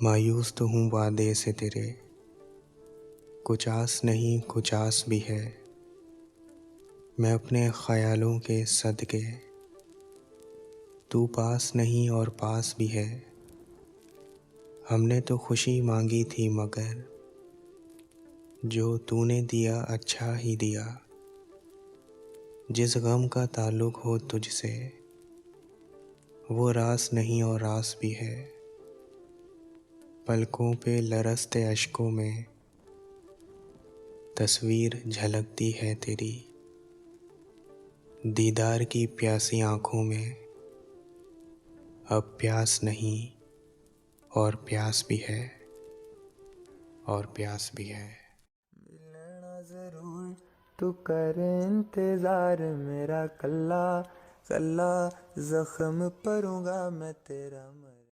मायूस तो हूँ वादे से तेरे, कुछ आस नहीं कुछ आस भी है। मैं अपने ख्यालों के सदके, तू पास नहीं और पास भी है। हमने तो खुशी मांगी थी मगर जो तूने दिया अच्छा ही दिया। जिस गम का ताल्लुक हो तुझसे वो रास नहीं और रास भी है। पलकों पे लरसते अश्कों में तस्वीर झलकती है तेरी। दीदार की प्यासी आँखों में अब प्यास नहीं और प्यास भी है, और प्यास भी है। मिलना जरूर तू कर इंतजार मेरा, कल्ला कल्ला जख्म परूंगा मैं तेरा।